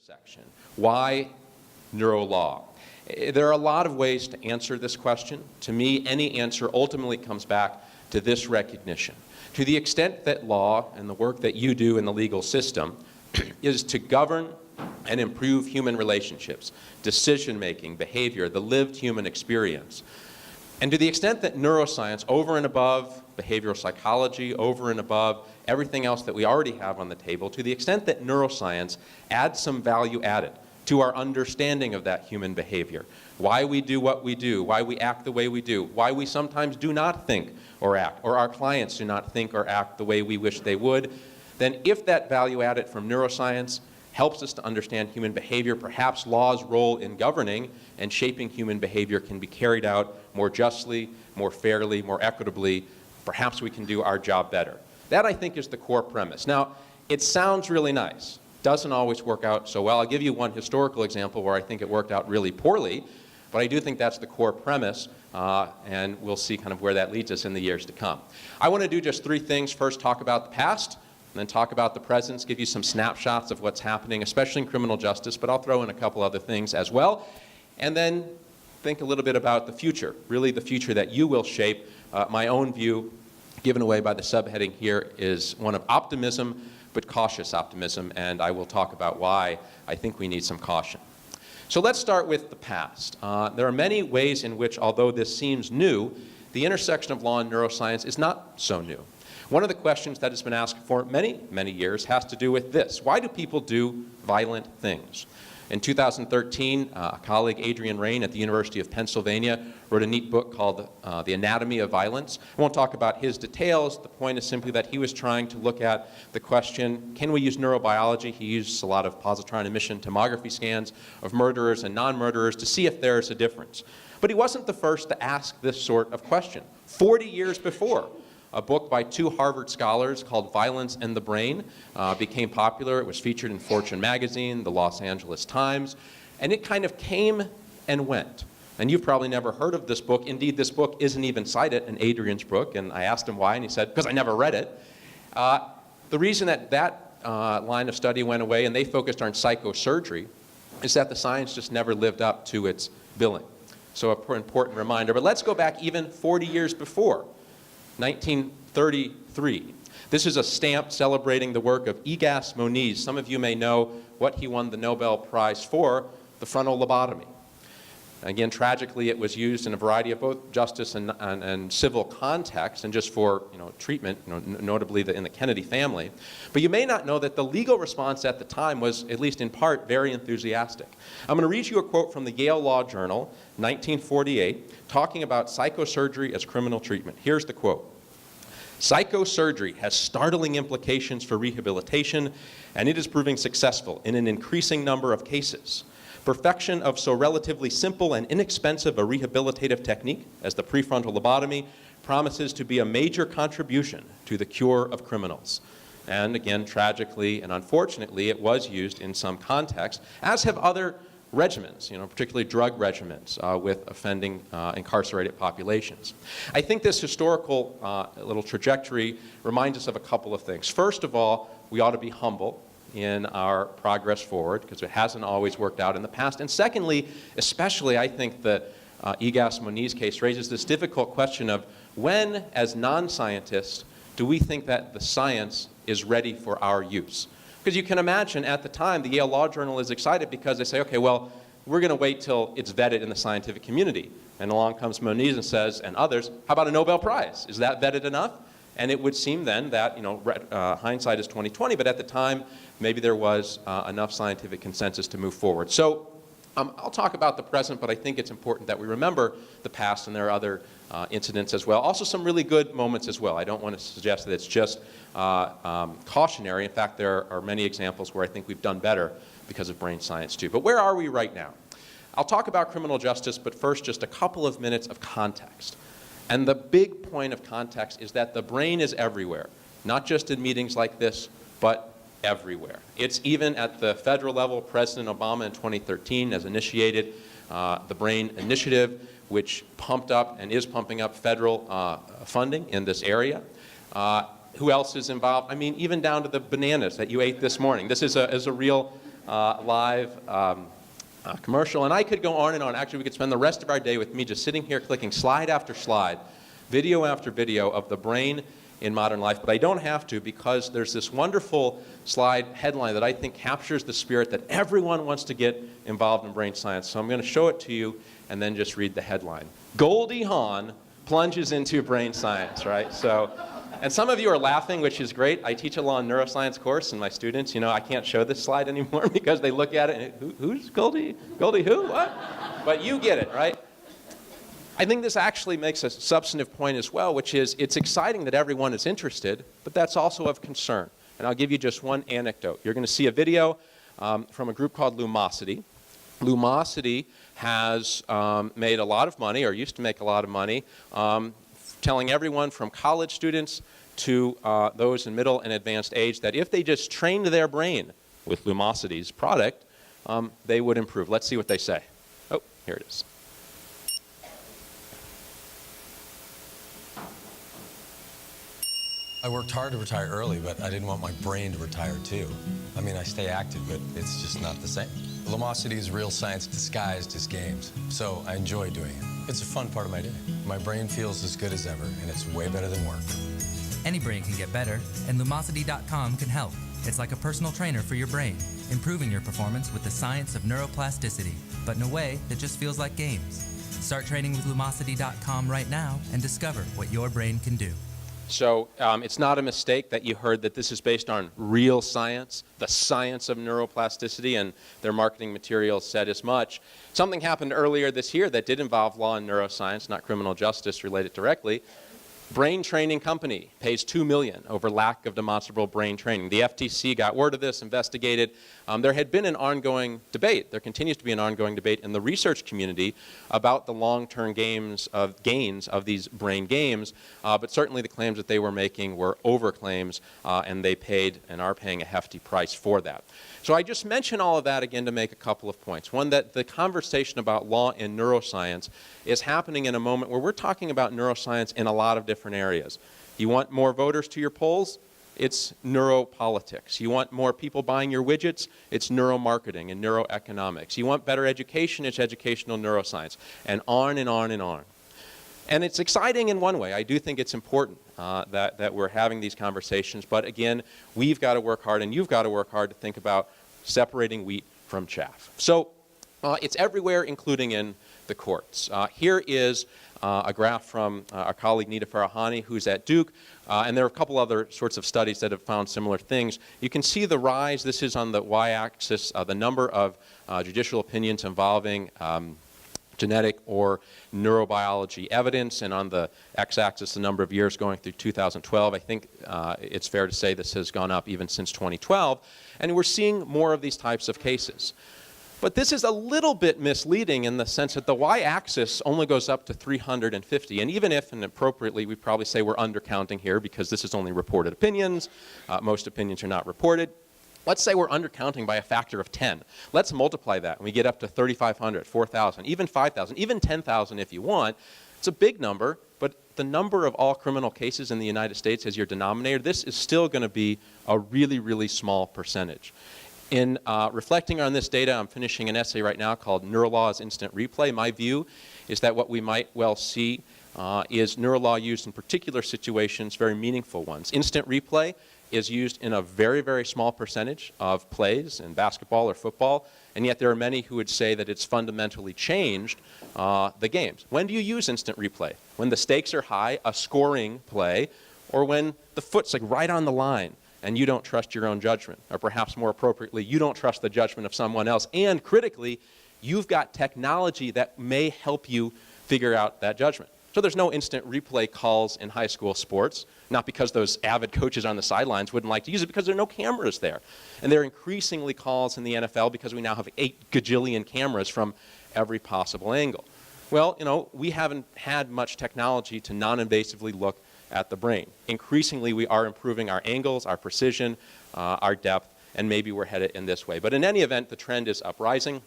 intersection. Why neurolaw? There are a lot of ways to answer this question. To me, any answer ultimately comes back to this recognition. To the extent that law and the work that you do in the legal system is to govern and improve human relationships, decision-making, behavior, the lived human experience, and to the extent that neuroscience, over and above behavioral psychology, over and above everything else that we already have on the table, to the extent that neuroscience adds some value added to our understanding of that human behavior, why we do what we do, why we act the way we do, why we sometimes do not think or act, or our clients do not think or act the way we wish they would, then if that value added from neuroscience helps us to understand human behavior, perhaps law's role in governing and shaping human behavior can be carried out more justly, more fairly, more equitably. Perhaps we can do our job better. That, I think, is the core premise. Now, it sounds really nice. Doesn't always work out so well. I'll give you one historical example where I think it worked out really poorly, but I do think that's the core premise, and we'll see kind of where that leads us in the years to come. I want to do just three things. First, talk about the past, and then talk about the present, give you some snapshots of what's happening, especially in criminal justice, but I'll throw in a couple other things as well. And then think a little bit about the future, really the future that you will shape. My own view, given away by the subheading here, is one of optimism, but cautious optimism, and I will talk about why I think we need some caution. So let's start with the past. There are many ways in which, although this seems new, the intersection of law and neuroscience is not so new. One of the questions that has been asked for many, many years has to do with this. Why do people do violent things? In 2013, a colleague, Adrian Rain, at the University of Pennsylvania, wrote a neat book called The Anatomy of Violence. I won't talk about his details. The point is simply that he was trying to look at the question, can we use neurobiology? He used a lot of positron emission tomography scans of murderers and non-murderers to see if there's a difference. But he wasn't the first to ask this sort of question. 40 years before, a book by two Harvard scholars called Violence and the Brain became popular. It was featured in Fortune magazine, the Los Angeles Times, and it kind of came and went. And you've probably never heard of this book. Indeed, this book isn't even cited in Adrian's book, and I asked him why, and he said, because I never read it. The reason that line of study went away and they focused on psychosurgery is that the science just never lived up to its billing. So an important reminder. But let's go back even 40 years before. 1933. This is a stamp celebrating the work of Egas Moniz. Some of you may know what he won the Nobel Prize for, the frontal lobotomy. Again, tragically, it was used in a variety of both justice and civil contexts, and just for treatment, notably in the Kennedy family. But you may not know that the legal response at the time was, at least in part, very enthusiastic. I'm going to read you a quote from the Yale Law Journal, 1948, talking about psychosurgery as criminal treatment. Here's the quote. Psychosurgery has startling implications for rehabilitation, and it is proving successful in an increasing number of cases. Perfection of so relatively simple and inexpensive a rehabilitative technique as the prefrontal lobotomy promises to be a major contribution to the cure of criminals. And again, tragically and unfortunately, it was used in some contexts, as have other regimens, particularly drug regimens with offending incarcerated populations. I think this historical little trajectory reminds us of a couple of things. First of all, we ought to be humble in our progress forward, because it hasn't always worked out in the past. And secondly, especially, I think the Egas Moniz case raises this difficult question of when, as non-scientists, do we think that the science is ready for our use? Because you can imagine at the time, the Yale Law Journal is excited because they say, okay, well, we're going to wait till it's vetted in the scientific community. And along comes Moniz and says, and others, how about a Nobel Prize? Is that vetted enough? And it would seem then that, hindsight is 20/20, but at the time, maybe there was enough scientific consensus to move forward. So I'll talk about the present, but I think it's important that we remember the past, and there are other incidents as well. Also some really good moments as well. I don't want to suggest that it's just cautionary. In fact, there are many examples where I think we've done better because of brain science too. But where are we right now? I'll talk about criminal justice, but first just a couple of minutes of context. And the big point of context is that the brain is everywhere, not just in meetings like this, but everywhere. It's even at the federal level. President Obama in 2013 has initiated the BRAIN Initiative, which pumped up and is pumping up federal funding in this area. Who else is involved? I mean, even down to the bananas that you ate this morning. This is a real live commercial. And I could go on and on. Actually, we could spend the rest of our day with me just sitting here clicking slide after slide, video after video of the brain in modern life. But I don't have to, because there's this wonderful slide headline that I think captures the spirit that everyone wants to get involved in brain science. So I'm going to show it to you and then just read the headline. Goldie Hawn plunges into brain science, right? So, and some of you are laughing, which is great. I teach a law and neuroscience course, and my students, you know, I can't show this slide anymore because they look at it and, who's Goldie? Goldie who? What? But you get it, right? I think this actually makes a substantive point as well, which is it's exciting that everyone is interested, but that's also of concern. And I'll give you just one anecdote. You're going to see a video from a group called Lumosity. Lumosity has made a lot of money, or used to make a lot of money, telling everyone from college students to those in middle and advanced age that if they just trained their brain with Lumosity's product, they would improve. Let's see what they say. Oh, here it is. I worked hard to retire early, but I didn't want my brain to retire too. I mean, I stay active, but it's just not the same. Lumosity is real science disguised as games, so I enjoy doing it. It's a fun part of my day. My brain feels as good as ever, and it's way better than work. Any brain can get better, and Lumosity.com can help. It's like a personal trainer for your brain, improving your performance with the science of neuroplasticity, but in a way that just feels like games. Start training with Lumosity.com right now and discover what your brain can do. So it's not a mistake that you heard that this is based on real science, the science of neuroplasticity, and their marketing materials said as much. Something happened earlier this year that did involve law and neuroscience, not criminal justice related directly. Brain training company pays $2 million over lack of demonstrable brain training. The FTC got word of this, investigated. There had been an ongoing debate. There continues to be an ongoing debate in the research community about the long-term gains of these brain games, but certainly the claims that they were making were overclaims, and they paid and are paying a hefty price for that. So I just mention all of that again to make a couple of points. One, that the conversation about law and neuroscience is happening in a moment where we're talking about neuroscience in a lot of different areas. You want more voters to your polls? It's neuropolitics. You want more people buying your widgets? It's neuromarketing and neuroeconomics. You want better education? It's educational neuroscience, and on and on and on. And it's exciting in one way. I do think it's important that we're having these conversations, but again, we've got to work hard, and you've got to work hard to think about separating wheat from chaff. So it's everywhere, including in the courts. Here is a graph from our colleague Nita Farahani, who's at Duke, and there are a couple other sorts of studies that have found similar things. You can see the rise. This is on the y-axis, the number of judicial opinions involving genetic or neurobiology evidence, and on the x-axis the number of years going through 2012. I think it's fair to say this has gone up even since 2012, and we're seeing more of these types of cases. But this is a little bit misleading in the sense that the y-axis only goes up to 350, and even if, and appropriately, we probably say we're undercounting here because this is only reported opinions. Most opinions are not reported. Let's say we're undercounting by a factor of 10. Let's multiply that, and we get up to 3,500, 4,000, even 5,000, even 10,000 if you want. It's a big number, but the number of all criminal cases in the United States as your denominator, this is still going to be a really, really small percentage. In reflecting on this data, I'm finishing an essay right now called Neurolaw's Instant Replay. My view is that what we might well see is neurolaw used in particular situations, very meaningful ones. Instant replay is used in a very, very small percentage of plays in basketball or football, and yet there are many who would say that it's fundamentally changed the games. When do you use instant replay? When the stakes are high, a scoring play, or when the foot's like right on the line and you don't trust your own judgment, or perhaps more appropriately, you don't trust the judgment of someone else, and critically, you've got technology that may help you figure out that judgment. So there's no instant replay calls in high school sports, not because those avid coaches on the sidelines wouldn't like to use it, because there are no cameras there. And there are increasingly calls in the NFL because we now have 8 gajillion cameras from every possible angle. Well, you know, we haven't had much technology to non-invasively look at the brain. Increasingly, we are improving our angles, our precision, our depth, and maybe we're headed in this way. But in any event, the trend is uprising.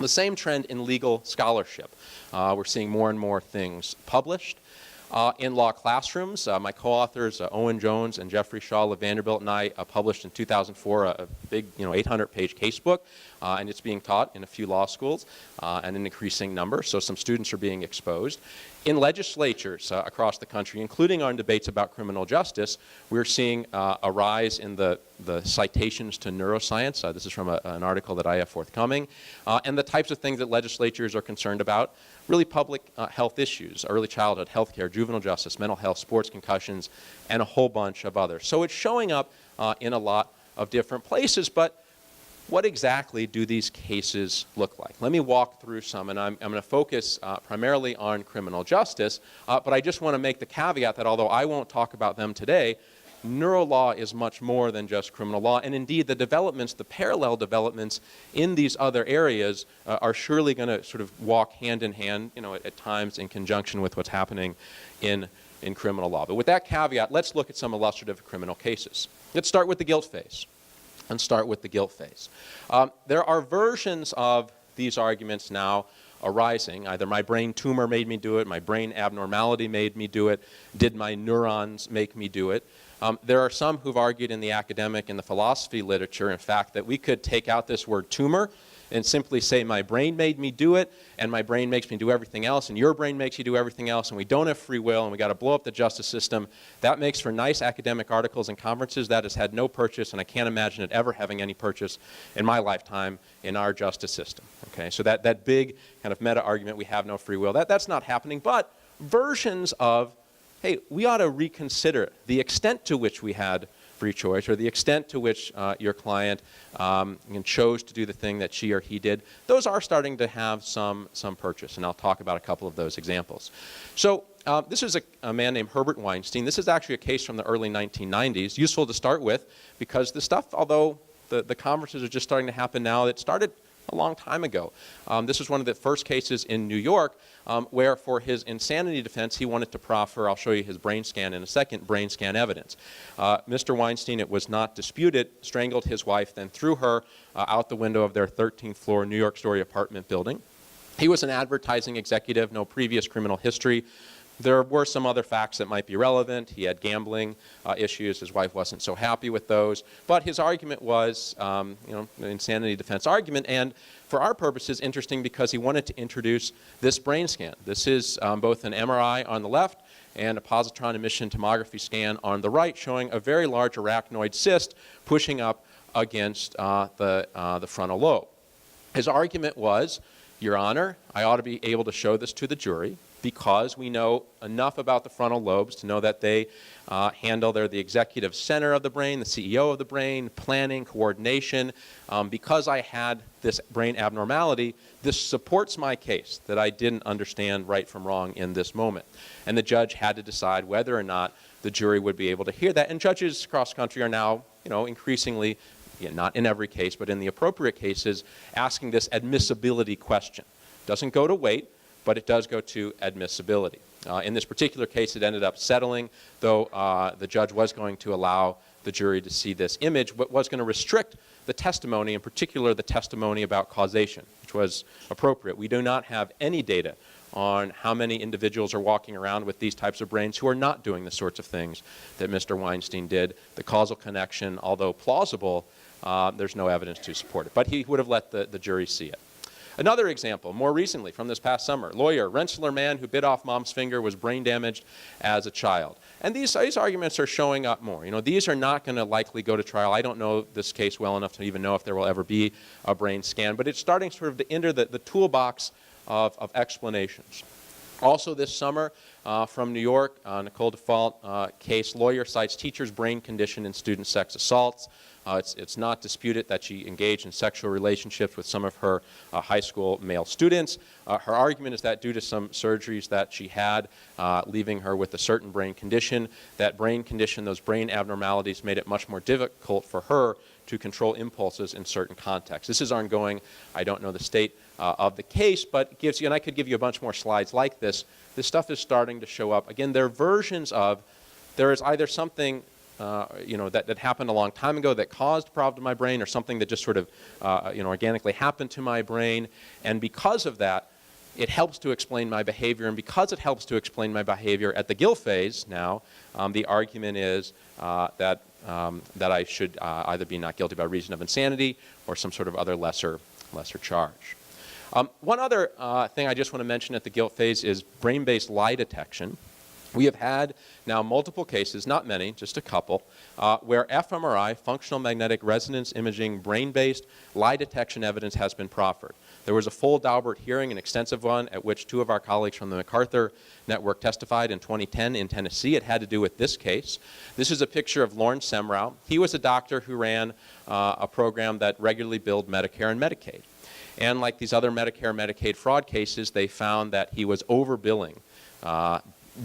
The same trend in legal scholarship. We're seeing more and more things published. in law classrooms. My co-authors, Owen Jones and Jeffrey Shaw of Vanderbilt, and I published in 2004 a big 800-page casebook, and it's being taught in a few law schools and an increasing number, so some students are being exposed. In legislatures across the country, including on debates about criminal justice, we're seeing a rise in the citations to neuroscience. This is from an article that I have forthcoming. And the types of things that legislatures are concerned about, really public health issues, early childhood, healthcare, juvenile justice, mental health, sports, concussions, and a whole bunch of others. So it's showing up in a lot of different places, but what exactly do these cases look like? Let me walk through some, and I'm going to focus primarily on criminal justice, but I just want to make the caveat that although I won't talk about them today, neurolaw is much more than just criminal law, and indeed the developments, the parallel developments in these other areas are surely going to sort of walk hand in hand, at times in conjunction with what's happening in criminal law. But with that caveat, let's look at some illustrative criminal cases. Let's start with the guilt phase. There are versions of these arguments now arising. Either my brain tumor made me do it, my brain abnormality made me do it, did my neurons make me do it? There are some who've argued in the academic and the philosophy literature, in fact, that we could take out this word tumor and simply say my brain made me do it, and my brain makes me do everything else, and your brain makes you do everything else, and we don't have free will, and we got to blow up the justice system. That makes for nice academic articles and conferences. That has had no purchase, and I can't imagine it ever having any purchase in my lifetime in our justice system. Okay, so that big kind of meta argument, we have no free will, that's not happening, but versions of, hey, we ought to reconsider the extent to which we had free choice, or the extent to which your client chose to do the thing that she or he did, those are starting to have some purchase, and I'll talk about a couple of those examples. So this is a man named Herbert Weinstein. This is actually a case from the early 1990s, useful to start with, because the stuff, although the conferences are just starting to happen now, it started a long time ago. This was one of the first cases in New York where for his insanity defense he wanted to proffer, I'll show you his brain scan in a second, brain scan evidence. Mr. Weinstein, it was not disputed, strangled his wife, then threw her out the window of their 13th floor New York story apartment building. He was an advertising executive, no previous criminal history. There were some other facts that might be relevant. He had gambling issues. His wife wasn't so happy with those. But his argument was, an insanity defense argument. And for our purposes, interesting because he wanted to introduce this brain scan. This is both an MRI on the left and a positron emission tomography scan on the right, showing a very large arachnoid cyst pushing up against the frontal lobe. His argument was, Your Honor, I ought to be able to show this to the jury, because we know enough about the frontal lobes to know that they they're the executive center of the brain, the CEO of the brain, planning, coordination. Because I had this brain abnormality, this supports my case that I didn't understand right from wrong in this moment. And the judge had to decide whether or not the jury would be able to hear that. And judges across the country are now, increasingly, not in every case, but in the appropriate cases, asking this admissibility question. Doesn't go to weight, but it does go to admissibility. In this particular case, it ended up settling, though the judge was going to allow the jury to see this image, but was going to restrict the testimony, in particular the testimony about causation, which was appropriate. We do not have any data on how many individuals are walking around with these types of brains who are not doing the sorts of things that Mr. Weinstein did. The causal connection, although plausible, there's no evidence to support it. But he would have let the jury see it. Another example, more recently from this past summer, lawyer, Rensselaer man who bit off mom's finger, was brain damaged as a child. And these arguments are showing up more. These are not going to likely go to trial. I don't know this case well enough to even know if there will ever be a brain scan, but it's starting sort of to enter the toolbox of explanations. Also this summer, from New York, Nicole Default case, lawyer cites teacher's brain condition in student sex assaults. It's not disputed that she engaged in sexual relationships with some of her high school male students. Her argument is that due to some surgeries that she had, leaving her with a certain brain condition, that brain condition, those brain abnormalities, made it much more difficult for her to control impulses in certain contexts. This is ongoing. I don't know the state of the case, but it gives you, and I could give you a bunch more slides like this. This stuff is starting to show up. Again, they're versions of, there is either something that happened a long time ago that caused a problem to my brain, or something that just sort of organically happened to my brain. And because of that, it helps to explain my behavior, and because it helps to explain my behavior at the guilt phase now, the argument is that I should either be not guilty by reason of insanity or some sort of other lesser charge. One other thing I just want to mention at the guilt phase is brain-based lie detection. We have had now multiple cases, not many, just a couple, where fMRI, functional magnetic resonance imaging, brain-based lie detection evidence has been proffered. There was a full Daubert hearing, an extensive one, at which two of our colleagues from the MacArthur Network testified in 2010 in Tennessee. It had to do with this case. This is a picture of Lawrence Semrau. He was a doctor who ran a program that regularly billed Medicare and Medicaid. And like these other Medicare and Medicaid fraud cases, they found that he was overbilling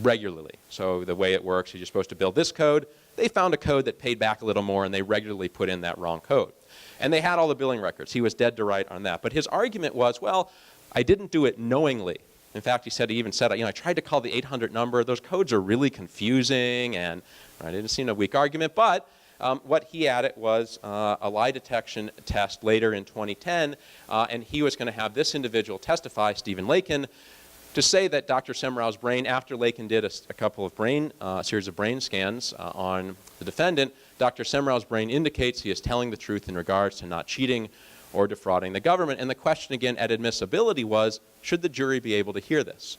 regularly. So the way it works is you're supposed to bill this code. They found a code that paid back a little more, and they regularly put in that wrong code. And they had all the billing records. He was dead to right on that. But his argument was, well, I didn't do it knowingly. In fact, he even said, I tried to call the 800 number. Those codes are really confusing, and I didn't see a weak argument. But what he added was a lie detection test later in 2010, and he was going to have this individual testify, Stephen Lakin, to say that Dr. Semrau's brain, after Lakin did a couple of series of brain scans on the defendant, Dr. Semrau's brain indicates he is telling the truth in regards to not cheating or defrauding the government. And the question again at admissibility was, should the jury be able to hear this?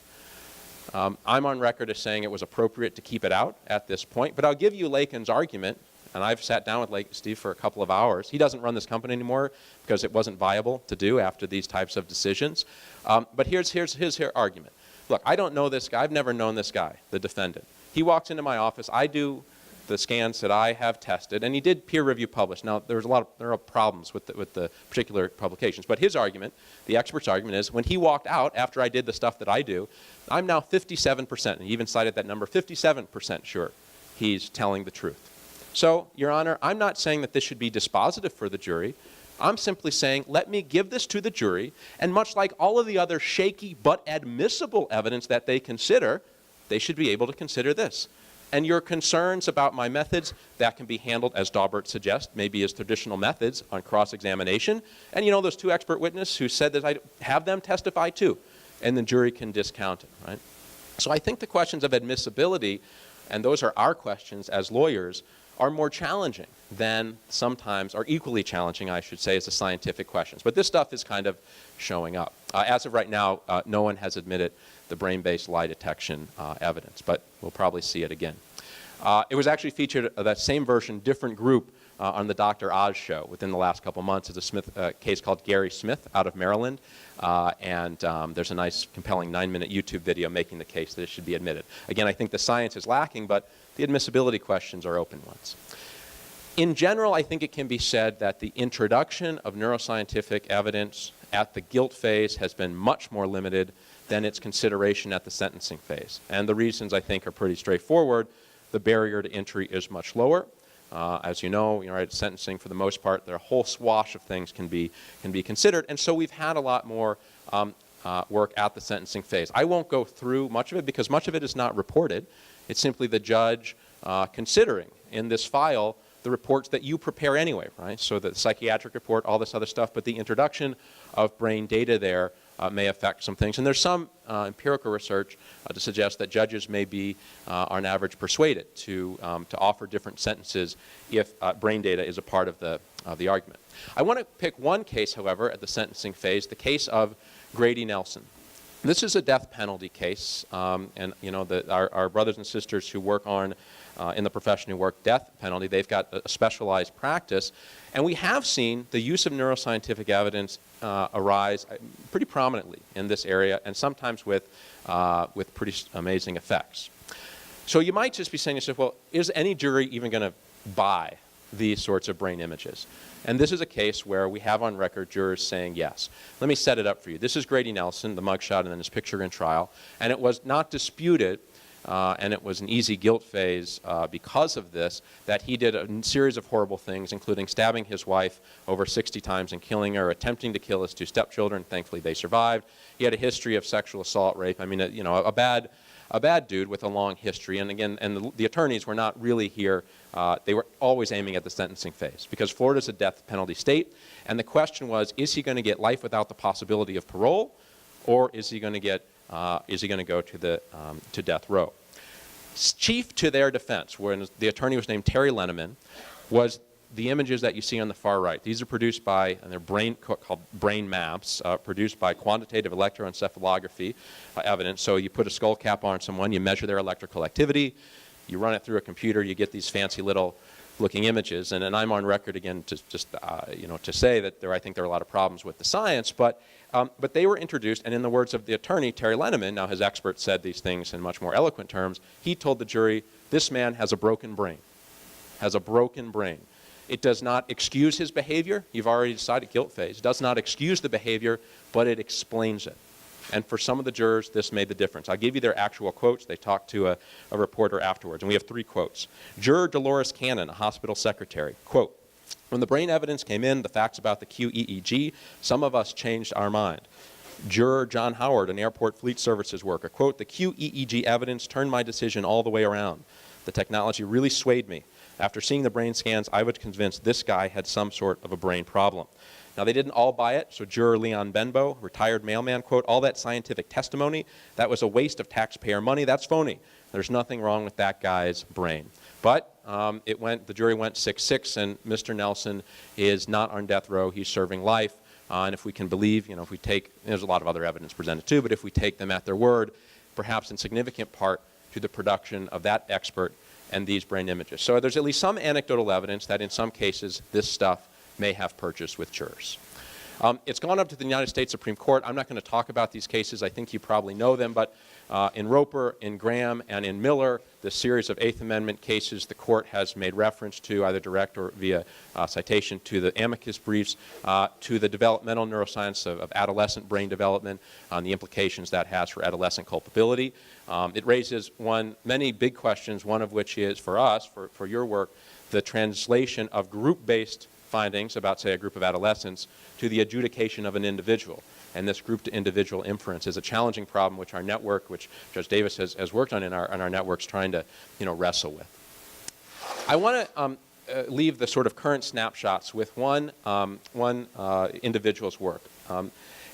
I'm on record as saying it was appropriate to keep it out at this point, but I'll give you Lakin's argument. And I've sat down with Steve for a couple of hours. He doesn't run this company anymore because it wasn't viable to do after these types of decisions. But here's his argument. Look, I don't know this guy. I've never known this guy, the defendant. He walks into my office. I do the scans that I have tested, and he did peer review publish. Now, there are problems with the particular publications. But his argument, the expert's argument, is when he walked out after I did the stuff that I do, I'm now 57%, and he even cited that number, 57% sure he's telling the truth. So, Your Honor, I'm not saying that this should be dispositive for the jury. I'm simply saying, let me give this to the jury, and much like all of the other shaky but admissible evidence that they consider, they should be able to consider this. And your concerns about my methods, that can be handled, as Daubert suggests, maybe as traditional methods on cross-examination. And you know those two expert witnesses who said that I have them testify too, and the jury can discount it, right? So I think the questions of admissibility, and those are our questions as lawyers, are more challenging than sometimes, or equally challenging, I should say, as the scientific questions. But this stuff is kind of showing up. As of right now, no one has admitted the brain-based lie detection evidence, but we'll probably see it again. It was actually featured, that same version, different group, on the Dr. Oz show within the last couple months. It's a case called Gary Smith out of Maryland, and there's a nice, compelling 9-minute YouTube video making the case that it should be admitted. Again, I think the science is lacking, but the admissibility questions are open ones. In general, I think it can be said that the introduction of neuroscientific evidence at the guilt phase has been much more limited than its consideration at the sentencing phase. And the reasons, I think, are pretty straightforward. The barrier to entry is much lower. As you know, at sentencing, for the most part, there are a whole swash of things can be considered. And so we've had a lot more work at the sentencing phase. I won't go through much of it because much of it is not reported. It's simply the judge considering in this file the reports that you prepare anyway, right? So the psychiatric report, all this other stuff, but the introduction of brain data there may affect some things. And there's some empirical research to suggest that judges may be, on average, persuaded to offer different sentences if brain data is a part of the argument. I want to pick one case, however, at the sentencing phase, the case of Grady Nelson. This is a death penalty case, and our brothers and sisters who work in the profession who work death penalty, they've got a specialized practice, and we have seen the use of neuroscientific evidence arise pretty prominently in this area, and sometimes with pretty amazing effects. So you might just be saying to yourself, well, is any jury even going to buy these sorts of brain images? And this is a case where we have on record jurors saying yes. Let me set it up for you. This is Grady Nelson, the mugshot, and then his picture in trial. And it was not disputed, and it was an easy guilt phase because of this, that he did a series of horrible things, including stabbing his wife over 60 times and killing her, attempting to kill his two stepchildren. Thankfully, they survived. He had a history of sexual assault, rape. I mean, a bad dude with a long history. And again, the attorneys were not really here. They were always aiming at the sentencing phase because Florida's a death penalty state. And the question was, is he going to get life without the possibility of parole, or is he going to go to death row? Chief to their defense, when the attorney was named Terry Lenneman, was the images that you see on the far right. These are produced by, and they're called brain maps, produced by quantitative electroencephalography evidence. So you put a skull cap on someone, you measure their electrical activity, you run it through a computer, you get these fancy little looking images. And I'm on record again to just to say that I think there are a lot of problems with the science, but they were introduced, and in the words of the attorney, Terry Lenneman, now his expert said these things in much more eloquent terms, he told the jury, this man has a broken brain, has a broken brain. It does not excuse his behavior. You've already decided guilt phase. It does not excuse the behavior, but it explains it. And for some of the jurors, this made the difference. I'll give you their actual quotes. They talked to a reporter afterwards, and we have 3 quotes. Juror Dolores Cannon, a hospital secretary, quote, when the brain evidence came in, the facts about the QEEG, some of us changed our mind. Juror John Howard, an airport fleet services worker, quote, the QEEG evidence turned my decision all the way around. The technology really swayed me. After seeing the brain scans, I was convinced this guy had some sort of a brain problem. Now, they didn't all buy it, so juror Leon Benbow, retired mailman, quote, all that scientific testimony, that was a waste of taxpayer money, that's phony. There's nothing wrong with that guy's brain. But the jury went 6-6, and Mr. Nelson is not on death row, he's serving life. And if we can believe, if we take, there's a lot of other evidence presented too, but if we take them at their word, perhaps in significant part to the production of that expert and these brain images. So there's at least some anecdotal evidence that in some cases this stuff may have purchased with jurors. It's gone up to the United States Supreme Court. I'm not going to talk about these cases. I think you probably know them, but in Roper, in Graham, and in Miller, the series of Eighth Amendment cases, the court has made reference to either direct or via citation to the amicus briefs, to the developmental neuroscience of adolescent brain development, on the implications that has for adolescent culpability. It raises many big questions, one of which is for us, for your work, the translation of group-based findings about, say, a group of adolescents to the adjudication of an individual. And this group-to-individual inference is a challenging problem which our network, which Judge Davis has worked on in our networks, trying to wrestle with. I want to leave the sort of current snapshots with one individual's work.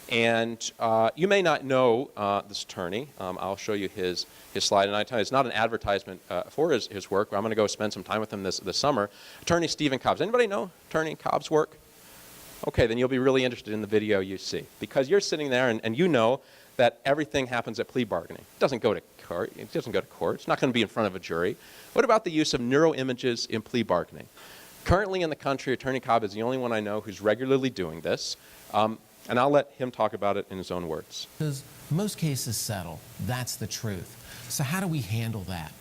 And you may not know this attorney. I'll show you his slide, and I tell you, it's not an advertisement for his work. I'm going to go spend some time with him this summer. Attorney Stephen Cobb. Does anybody know Attorney Cobb's work? Okay, then you'll be really interested in the video you see, because you're sitting there and you know that everything happens at plea bargaining. It doesn't go to court. It doesn't go to court. It's not going to be in front of a jury. What about the use of neuroimages in plea bargaining? Currently in the country, Attorney Cobb is the only one I know who's regularly doing this. And I'll let him talk about it in his own words. Because most cases settle. That's the truth. So how do we handle that?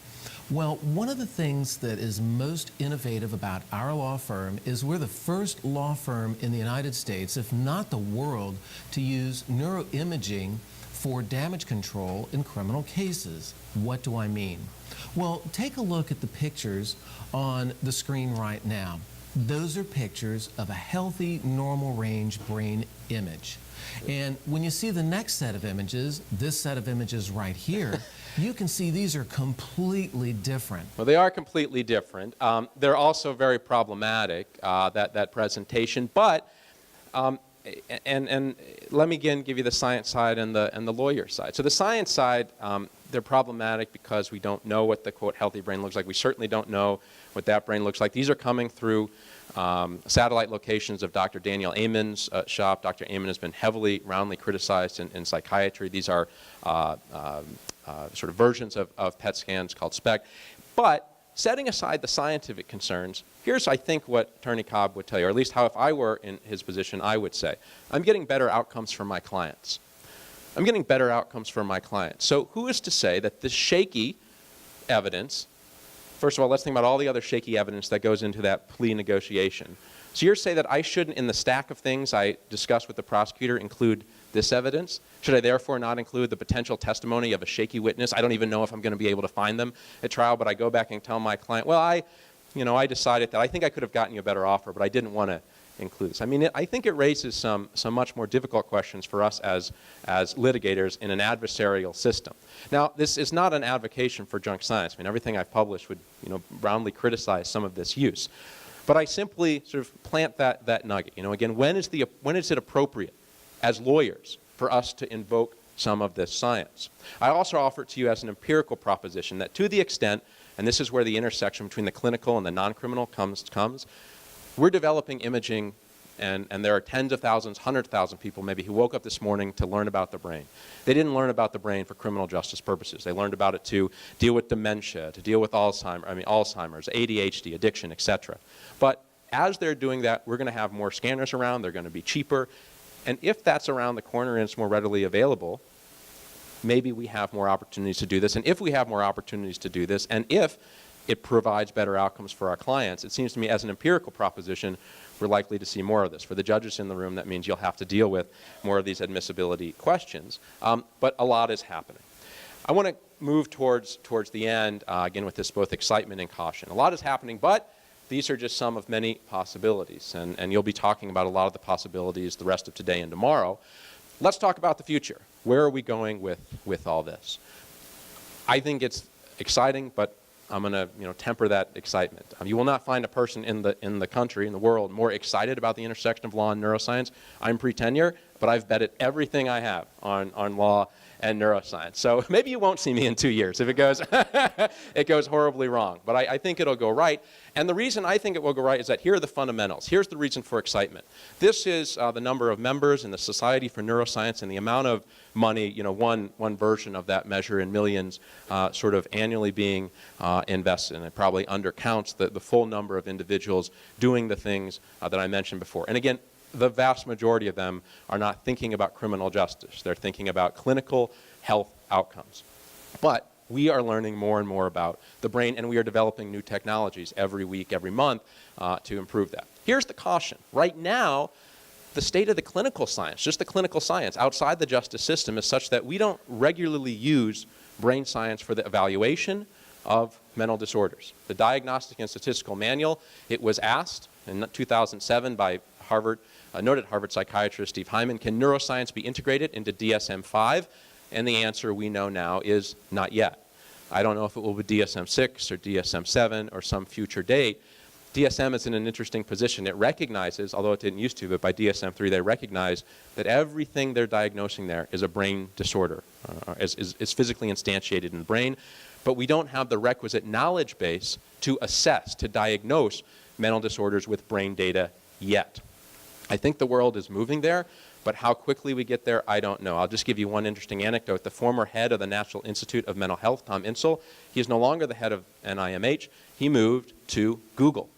Well, one of the things that is most innovative about our law firm is we're the first law firm in the United States, if not the world, to use neuroimaging for damage control in criminal cases. What do I mean? Well, take a look at the pictures on the screen right now. Those are pictures of a healthy, normal range brain image. And when you see the next set of images, this set of images right here, you can see these are completely different. Well, they are completely different. They're also very problematic, that presentation. But, and let me again give you the science side and the lawyer side. So the science side, they're problematic because we don't know what the, quote, healthy brain looks like. We certainly don't know what that brain looks like. These are coming through satellite locations of Dr. Daniel Amen's shop. Dr. Amen has been roundly criticized in psychiatry. These are sort of versions of PET scans called SPECT. But setting aside the scientific concerns, here's, I think, what Attorney Cobb would tell you, or at least how, if I were in his position, I would say. I'm getting better outcomes for my clients. I'm getting better outcomes for my clients. So who is to say that this shaky evidence, first of all, let's think about all the other shaky evidence that goes into that plea negotiation. So you're saying that I shouldn't, in the stack of things I discuss with the prosecutor, include this evidence? Should I therefore not include the potential testimony of a shaky witness? I don't even know if I'm going to be able to find them at trial, but I go back and tell my client, well, I decided that I think I could have gotten you a better offer, but I didn't want to include this. I mean, I think it raises some much more difficult questions for us as litigators in an adversarial system. Now, this is not an advocation for junk science. I mean, everything I've published would, roundly criticize some of this use. But I simply sort of plant that nugget. Again, when is it appropriate as lawyers for us to invoke some of this science. I also offer it to you as an empirical proposition that to the extent, and this is where the intersection between the clinical and the non-criminal comes, we're developing imaging, and there are tens of thousands, 100,000 people maybe who woke up this morning to learn about the brain. They didn't learn about the brain for criminal justice purposes. They learned about it to deal with dementia, to deal with Alzheimer's, ADHD, addiction, etc. But as they're doing that, we're going to have more scanners around. They're going to be cheaper. And if that's around the corner and it's more readily available, maybe we have more opportunities to do this. And if we have more opportunities to do this, and if it provides better outcomes for our clients, it seems to me as an empirical proposition, we're likely to see more of this. For the judges in the room, that means you'll have to deal with more of these admissibility questions. But a lot is happening. I want to move towards the end, again, with this both excitement and caution. A lot is happening, but these are just some of many possibilities. And you'll be talking about a lot of the possibilities the rest of today and tomorrow. Let's talk about the future. Where are we going with all this? I think it's exciting, but I'm going to temper that excitement. You will not find a person in the country, in the world, more excited about the intersection of law and neuroscience. I'm pre-tenure, but I've betted everything I have on law and neuroscience. So maybe you won't see me in 2 years if it goes, it goes horribly wrong. But I think it'll go right. And the reason I think it will go right is that here are the fundamentals. Here's the reason for excitement. This is the number of members in the Society for Neuroscience and the amount of money, one version of that measure in millions, sort of annually being invested. And it probably undercounts the full number of individuals doing the things that I mentioned before. And again, the vast majority of them are not thinking about criminal justice. They're thinking about clinical health outcomes. But we are learning more and more about the brain, and we are developing new technologies every week, every month to improve that. Here's the caution. Right now, the state of the clinical science, just the clinical science outside the justice system, is such that we don't regularly use brain science for the evaluation of mental disorders. The Diagnostic and Statistical Manual, it was asked in 2007 by noted Harvard psychiatrist Steve Hyman, can neuroscience be integrated into DSM-5? And the answer we know now is not yet. I don't know if it will be DSM-6 or DSM-7 or some future date. DSM is in an interesting position. It recognizes, although it didn't used to, but by DSM-3 they recognize that everything they're diagnosing there is a brain disorder, is physically instantiated in the brain. But we don't have the requisite knowledge base to assess, to diagnose mental disorders with brain data yet. I think the world is moving there, but how quickly we get there, I don't know. I'll just give you one interesting anecdote. The former head of the National Institute of Mental Health, Tom Insel, he is no longer the head of NIMH. He moved to Google.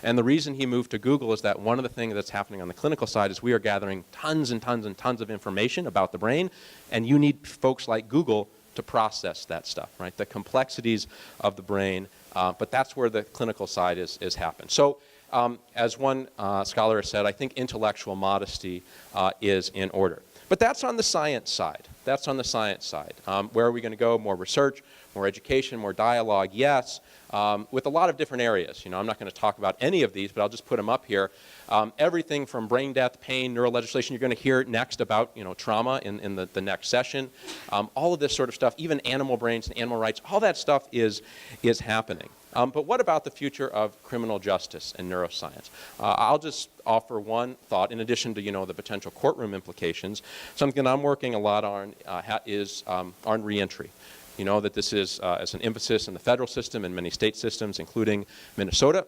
And the reason he moved to Google is that one of the things that's happening on the clinical side is we are gathering tons and tons and tons of information about the brain, and you need folks like Google to process that stuff, right? The complexities of the brain, but that's where the clinical side is happening. So as one scholar has said, I think intellectual modesty is in order. But that's on the science side. That's on the science side. Where are we going to go? More research, more education, more dialogue? Yes, with a lot of different areas. I'm not going to talk about any of these, but I'll just put them up here. Everything from brain death, pain, neurolegislation. You're going to hear next about trauma in the next session. All of this sort of stuff, even animal brains and animal rights, all that stuff is happening. But what about the future of criminal justice and neuroscience? I'll just offer one thought, in addition to the potential courtroom implications. Something I'm working a lot on is on reentry. That this is as an emphasis in the federal system and many state systems, including Minnesota.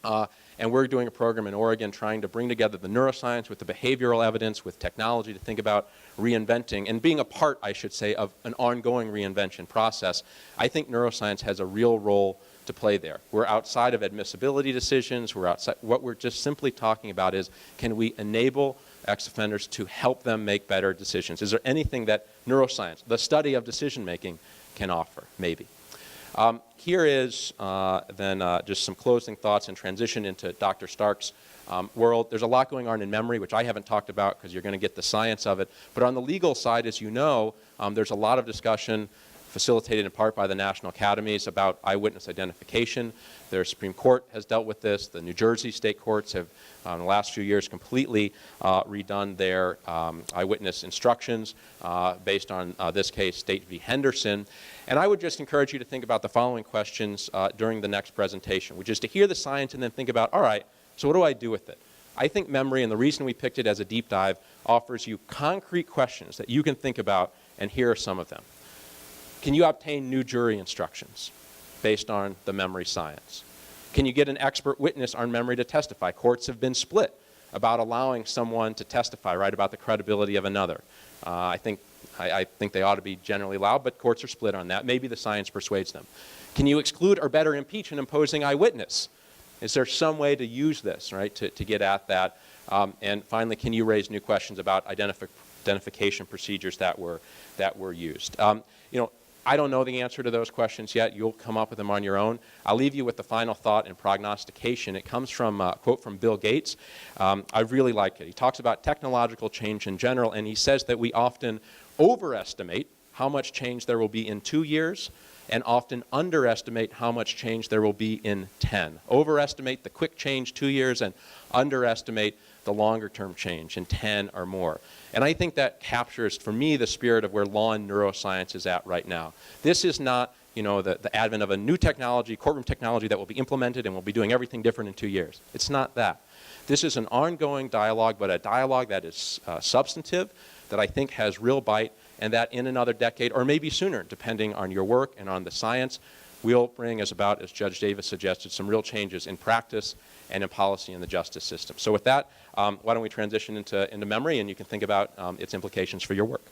And we're doing a program in Oregon trying to bring together the neuroscience with the behavioral evidence, with technology to think about reinventing and being a part, I should say, of an ongoing reinvention process. I think neuroscience has a real role to play there. We're outside of admissibility decisions. We're outside. What we're just simply talking about is, can we enable ex-offenders to help them make better decisions? Is there anything that neuroscience, the study of decision making, can offer? Maybe. Here is then just some closing thoughts and transition into Dr. Stark's world. There's a lot going on in memory, which I haven't talked about because you're going to get the science of it. But on the legal side, as you know, there's a lot of discussion facilitated in part by the national academies about eyewitness identification. Their Supreme Court has dealt with this. The New Jersey state courts have, in the last few years, completely redone their eyewitness instructions based on this case, State v. Henderson. And I would just encourage you to think about the following questions during the next presentation, which is to hear the science and then think about, all right, so what do I do with it? I think memory, and the reason we picked it as a deep dive, offers you concrete questions that you can think about, and here are some of them. Can you obtain new jury instructions based on the memory science? Can you get an expert witness on memory to testify? Courts have been split about allowing someone to testify, right, about the credibility of another. I think they ought to be generally allowed, but courts are split on that. Maybe the science persuades them. Can you exclude or better impeach an imposing eyewitness? Is there some way to use this, right, to get at that? And finally, can you raise new questions about identification procedures that were used? I don't know the answer to those questions yet. You'll come up with them on your own. I'll leave you with the final thought in prognostication. It comes from a quote from Bill Gates. I really like it. He talks about technological change in general, and he says that we often overestimate how much change there will be in 2 years and often underestimate how much change there will be in 10. Overestimate the quick change 2 years and underestimate the longer term change in 10 or more. And I think that captures, for me, the spirit of where law and neuroscience is at right now. This is not, the advent of a new technology, courtroom technology that will be implemented and we'll be doing everything different in 2 years. It's not that. This is an ongoing dialogue, but a dialogue that is substantive, that I think has real bite, and that in another decade, or maybe sooner, depending on your work and on the science, will bring us about, as Judge Davis suggested, some real changes in practice and in policy in the justice system. So with that, why don't we transition into memory, and you can think about its implications for your work.